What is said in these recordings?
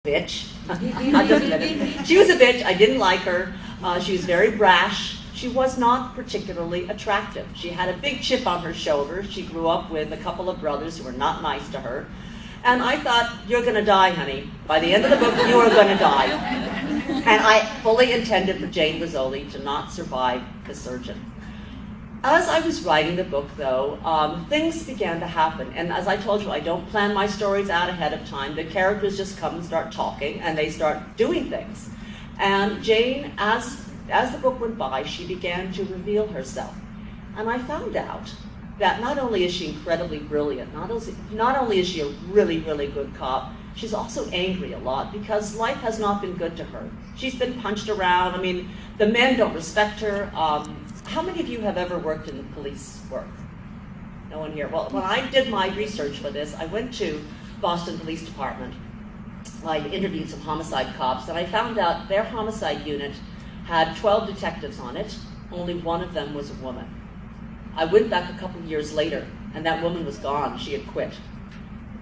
bitch. Not just a minute. She was a bitch. I didn't like her. She was very brash. She was not particularly attractive. She had a big chip on her shoulder. She grew up with a couple of brothers who were not nice to her. And I thought, you're going to die, honey. By the end of the book, you are going to die. And I fully intended for Jane Rizzoli to not survive the surgeon. As I was writing the book, though, things began to happen. And as I told you, I don't plan my stories out ahead of time. The characters just come and start talking, and they start doing things. And Jane, as the book went by, she began to reveal herself. And I found out that not only is she incredibly brilliant, not only is she a really, really good cop, she's also angry a lot because life has not been good to her. She's been punched around. I mean, the men don't respect her. How many of you have ever worked in police work? No one here. Well, when I did my research for this, I went to Boston Police Department. I interviewed some homicide cops, and I found out their homicide unit had 12 detectives on it. Only one of them was a woman. I went back a couple of years later, and that woman was gone. She had quit.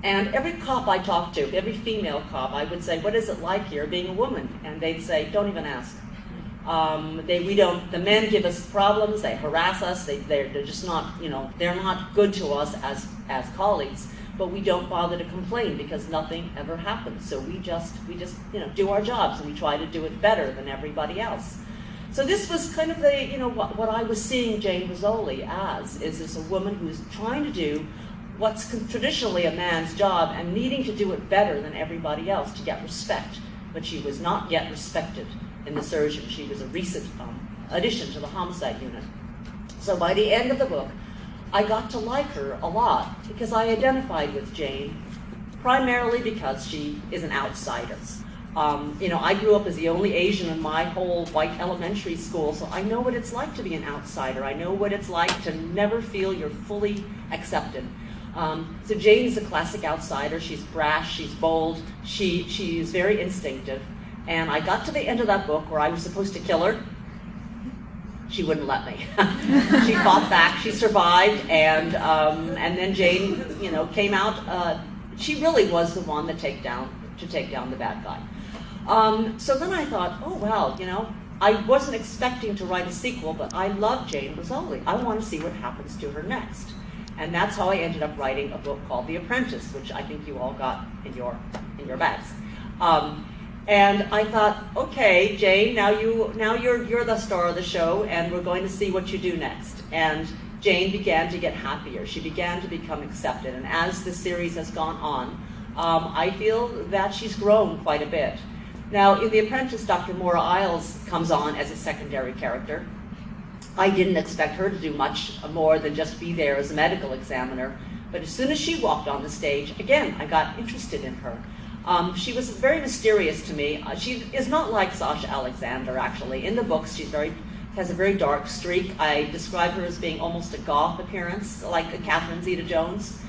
And every cop I talked to, every female cop, I would say, what is it like here being a woman? And they'd say, don't even ask. The men give us problems, they harass us, they're just not, they're not good to us as colleagues, but we don't bother to complain because nothing ever happens. So we just do our jobs, and we try to do it better than everybody else. So this was kind of what I was seeing Jane Rizzoli as, is this a woman who's trying to do what's traditionally a man's job and needing to do it better than everybody else to get respect, but she was not yet respected in the surgeon. She was a recent addition to the homicide unit. So by the end of the book, I got to like her a lot because I identified with Jane primarily because she is an outsider. I grew up as the only Asian in my whole white elementary school, so I know what it's like to be an outsider. I know what it's like to never feel you're fully accepted. So Jane is a classic outsider. She's brash, she's bold, she's very instinctive. And I got to the end of that book where I was supposed to kill her. She wouldn't let me. She fought back, she survived, and then Jane, came out. She really was the one to take down the bad guy. So then I thought, oh wow, I wasn't expecting to write a sequel, but I love Jane Rizzoli. I want to see what happens to her next. And that's how I ended up writing a book called The Apprentice, which I think you all got in your bags. And I thought, okay, Jane, now you're the star of the show, and we're going to see what you do next. And Jane began to get happier. She began to become accepted. And as the series has gone on, I feel that she's grown quite a bit. Now, in The Apprentice, Dr. Maura Isles comes on as a secondary character. I didn't expect her to do much more than just be there as a medical examiner. But as soon as she walked on the stage, again, I got interested in her. She was very mysterious to me. She is not like Sasha Alexander, actually. In the books, she has a very dark streak. I describe her as being almost a goth appearance, like a Catherine Zeta-Jones.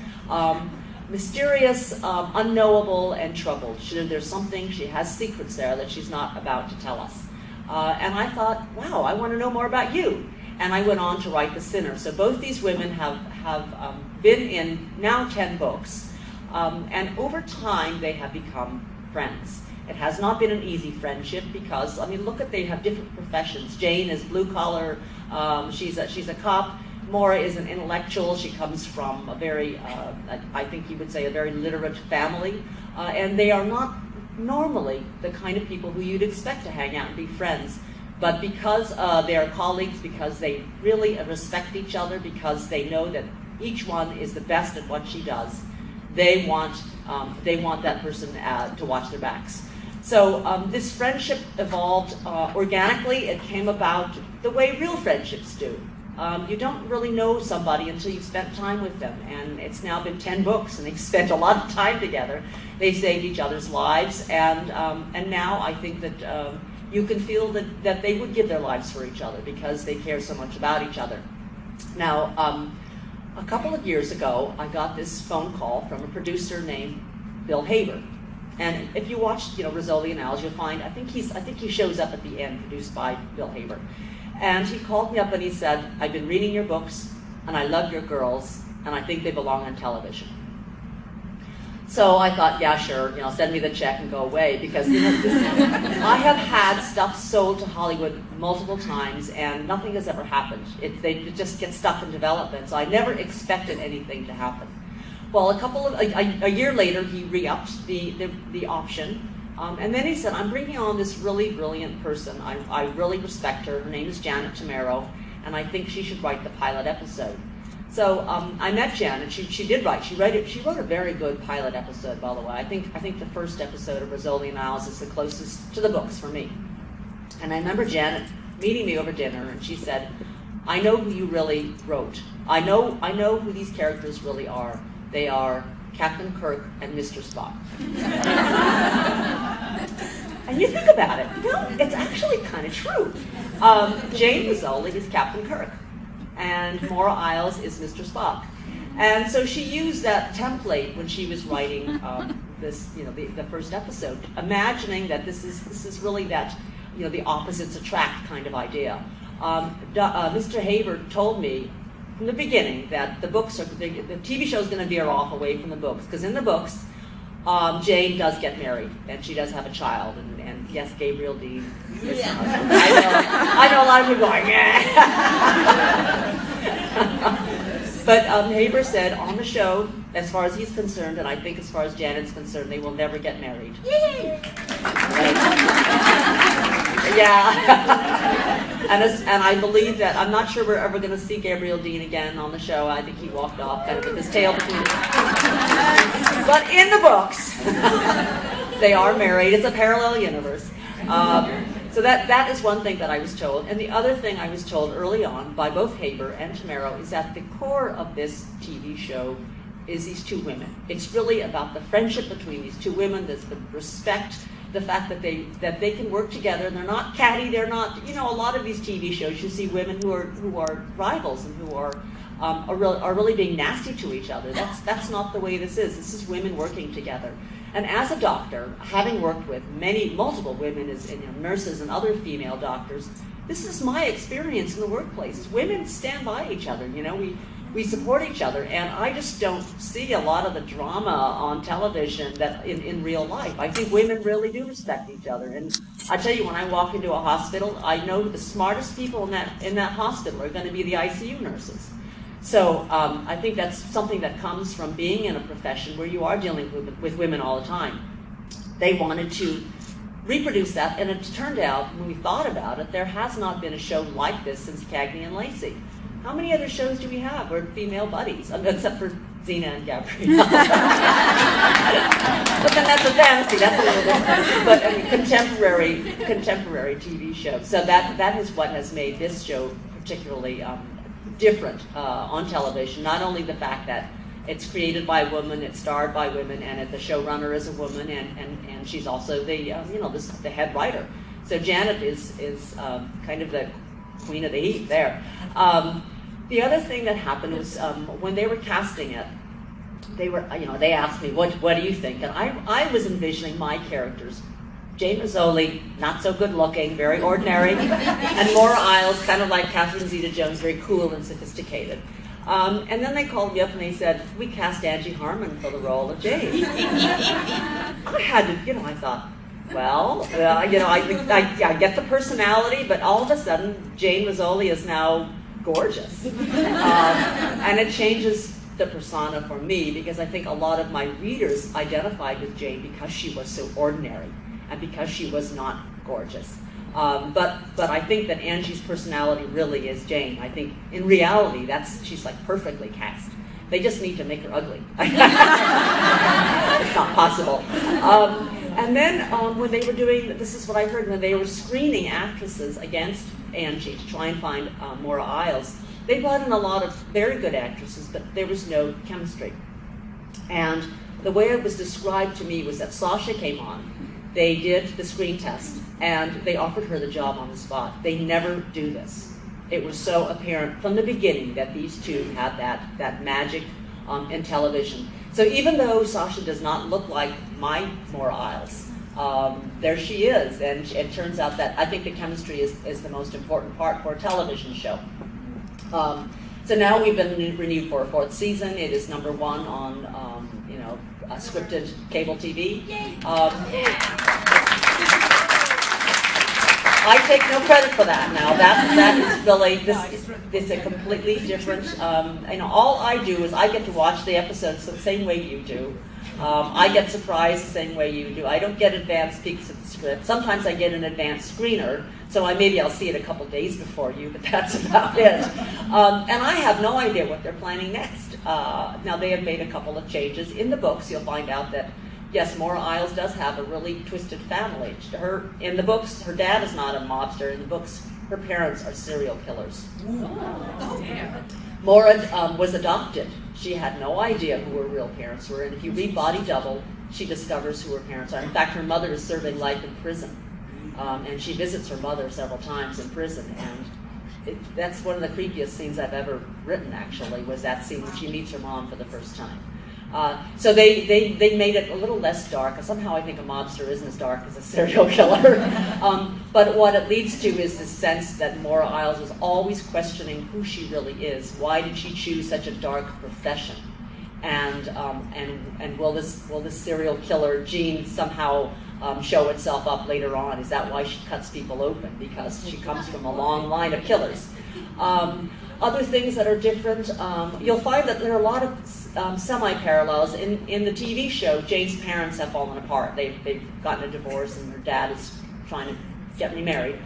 Mysterious, unknowable, and troubled. She has secrets there that she's not about to tell us. And I thought, wow, I want to know more about you. And I went on to write The Sinner. So both these women have been in now 10 books. And over time, they have become friends. It has not been an easy friendship because, they have different professions. Jane is blue collar, she's a cop. Maura is an intellectual. She comes from a very, I think you would say, a very literate family. And they are not normally the kind of people who you'd expect to hang out and be friends. But because they are colleagues, because they really respect each other, because they know that each one is the best at what she does, they want that person to watch their backs. So this friendship evolved organically. It came about the way real friendships do. You don't really know somebody until you've spent time with them. And it's now been 10 books, and they've spent a lot of time together. They've saved each other's lives, and now I think that you can feel that they would give their lives for each other because they care so much about each other. Now, a couple of years ago, I got this phone call from a producer named Bill Haber. And if you watch, Rizzoli and Al's, you'll find, I think he shows up at the end, produced by Bill Haber. And he called me up and he said, I've been reading your books, and I love your girls, and I think they belong on television. So I thought, yeah, sure, send me the check and go away, because I have had stuff sold to Hollywood multiple times and nothing has ever happened. They just get stuck in development, so I never expected anything to happen. Well, a year later, he re-upped the option, and then he said, I'm bringing on this really brilliant person. I really respect her. Her name is Janet Tamaro, and I think she should write the pilot episode. So I met Janet. She did write. She wrote a very good pilot episode, by the way. I think the first episode of Rizzoli and Isles is the closest to the books for me. And I remember Janet meeting me over dinner, and she said, "I know who you really wrote. I know who these characters really are. They are Captain Kirk and Mr. Spock." And you think about it, it's actually kind of true. Jane Rizzoli is Captain Kirk, and Maura Isles is Mr. Spock. And so she used that template when she was writing the first episode, imagining that this is really that, the opposites attract kind of idea. Mr. Haber told me from the beginning that the TV show is going to veer off away from the books, because in the books, Jane does get married, and she does have a child, and yes, Gabriel Dean is her husband. I know a lot of people are like, yeah. But Haber said on the show, as far as he's concerned, and I think as far as Janet's concerned, they will never get married. Yay! Yeah. And I believe that, I'm not sure we're ever going to see Gabriel Dean again on the show. I think he walked off kind of with his tail between his legs. But in the books, they are married. It's a parallel universe. So that is one thing that I was told. And the other thing I was told early on by both Haber and Tamaro is that the core of this TV show is these two women. It's really about the friendship between these two women. There's the respect, the fact that they can work together. They're not catty. They're not, a lot of these TV shows, you see women who are rivals and who are really being nasty to each other. That's not the way this is. This is women working together. And as a doctor, having worked with multiple women as nurses and other female doctors, this is my experience in the workplace. Women stand by each other. We support each other, and I just don't see a lot of the drama on television that in real life. I think women really do respect each other. And I tell you, when I walk into a hospital, I know the smartest people in that hospital are going to be the ICU nurses. So I think that's something that comes from being in a profession where you are dealing with women all the time. They wanted to reproduce that, and it turned out, when we thought about it, there has not been a show like this since Cagney and Lacey. How many other shows do we have where female buddies, except for Xena and Gabrielle? But then that's a fantasy, that's a little different. But I mean, contemporary TV shows. So that is what has made this show particularly different on television. Not only the fact that it's created by a woman, it's starred by women, and the showrunner is a woman, and she's also the the head writer. So Janet is kind of the queen of the heat there. The other thing that happened was when they were casting it, they asked me, what do you think? And I was envisioning my characters. Jane Rizzoli, not so good looking, very ordinary, and Maura Isles, kind of like Catherine Zeta-Jones, very cool and sophisticated. And then they called me up and they said, we cast Angie Harmon for the role of Jane. I had to, I thought, well, I get the personality, but all of a sudden, Jane Rizzoli is now gorgeous. And it changes the persona for me, because I think a lot of my readers identified with Jane because she was so ordinary and because she was not gorgeous. But I think that Angie's personality really is Jane. I think in reality, she's like perfectly cast. They just need to make her ugly. It's not possible. And then when they were doing, this is what I heard, when they were screening actresses against Angie to try and find Maura Isles, they brought in a lot of very good actresses, but there was no chemistry. And the way it was described to me was that Sasha came on, they did the screen test, and they offered her the job on the spot. They never do this. It was so apparent from the beginning that these two had that magic in television. So even though Sasha does not look like my Maura Isles, there she is, and it turns out that I think the chemistry is the most important part for a television show. So now we've been renewed for a 4th season. It is #1 on scripted cable TV. I take no credit for that now. That is really, this is a completely different, all I do is I get to watch the episodes the same way you do. I get surprised the same way you do. I don't get advanced peeks at the script. Sometimes I get an advanced screener, so maybe I'll see it a couple days before you, but that's about it. And I have no idea what they're planning next. Now, they have made a couple of changes. In the books, you'll find out that, yes, Maura Isles does have a really twisted family. In the books, her dad is not a mobster. In the books, her parents are serial killers. Maura was adopted. She had no idea who her real parents were, and if you read Body Double, she discovers who her parents are. In fact, her mother is serving life in prison, and she visits her mother several times in prison, and that's one of the creepiest scenes I've ever written, actually, was that scene when she meets her mom for the first time. So they made it a little less dark. Somehow I think a mobster isn't as dark as a serial killer. But what it leads to is this sense that Maura Isles is always questioning who she really is. Why did she choose such a dark profession? And will this serial killer gene somehow show itself up later on? Is that why she cuts people open? Because she comes from a long line of killers. Other things that are different, you'll find that there are a lot of semi-parallels. In the TV show, Jane's parents have fallen apart. They've gotten a divorce, and her dad is trying to get remarried.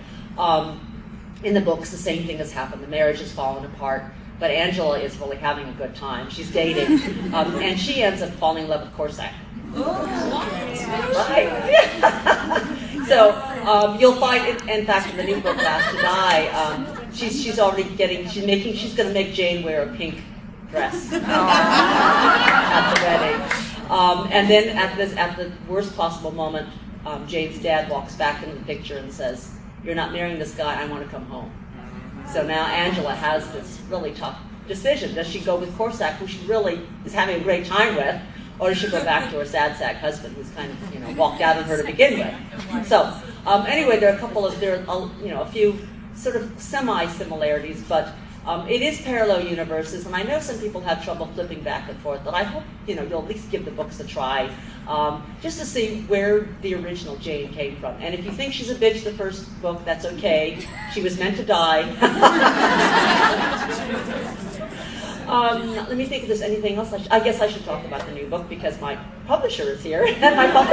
In the books, the same thing has happened. The marriage has fallen apart, but Angela is really having a good time. She's dating, and she ends up falling in love with Corsac. Right. So you'll find, in fact, in the new book, Last to Die, she's going to make Jane wear a pink dress at the wedding. And then at the worst possible moment, Jane's dad walks back into the picture and says, "You're not marrying this guy, I want to come home." So now Angela has this really tough decision. Does she go with Corsac, who she really is having a great time with, or does she go back to her sad sack husband, who's kind of walked out on her to begin with? So anyway, there are a few sort of semi-similarities, but it is parallel universes, and I know some people have trouble flipping back and forth, but I hope you'll at least give the books a try, just to see where the original Jane came from. And if you think she's a bitch the first book, that's okay. She was meant to die. Let me think if there's anything else. I guess I should talk about the new book because my publisher is here. And my publisher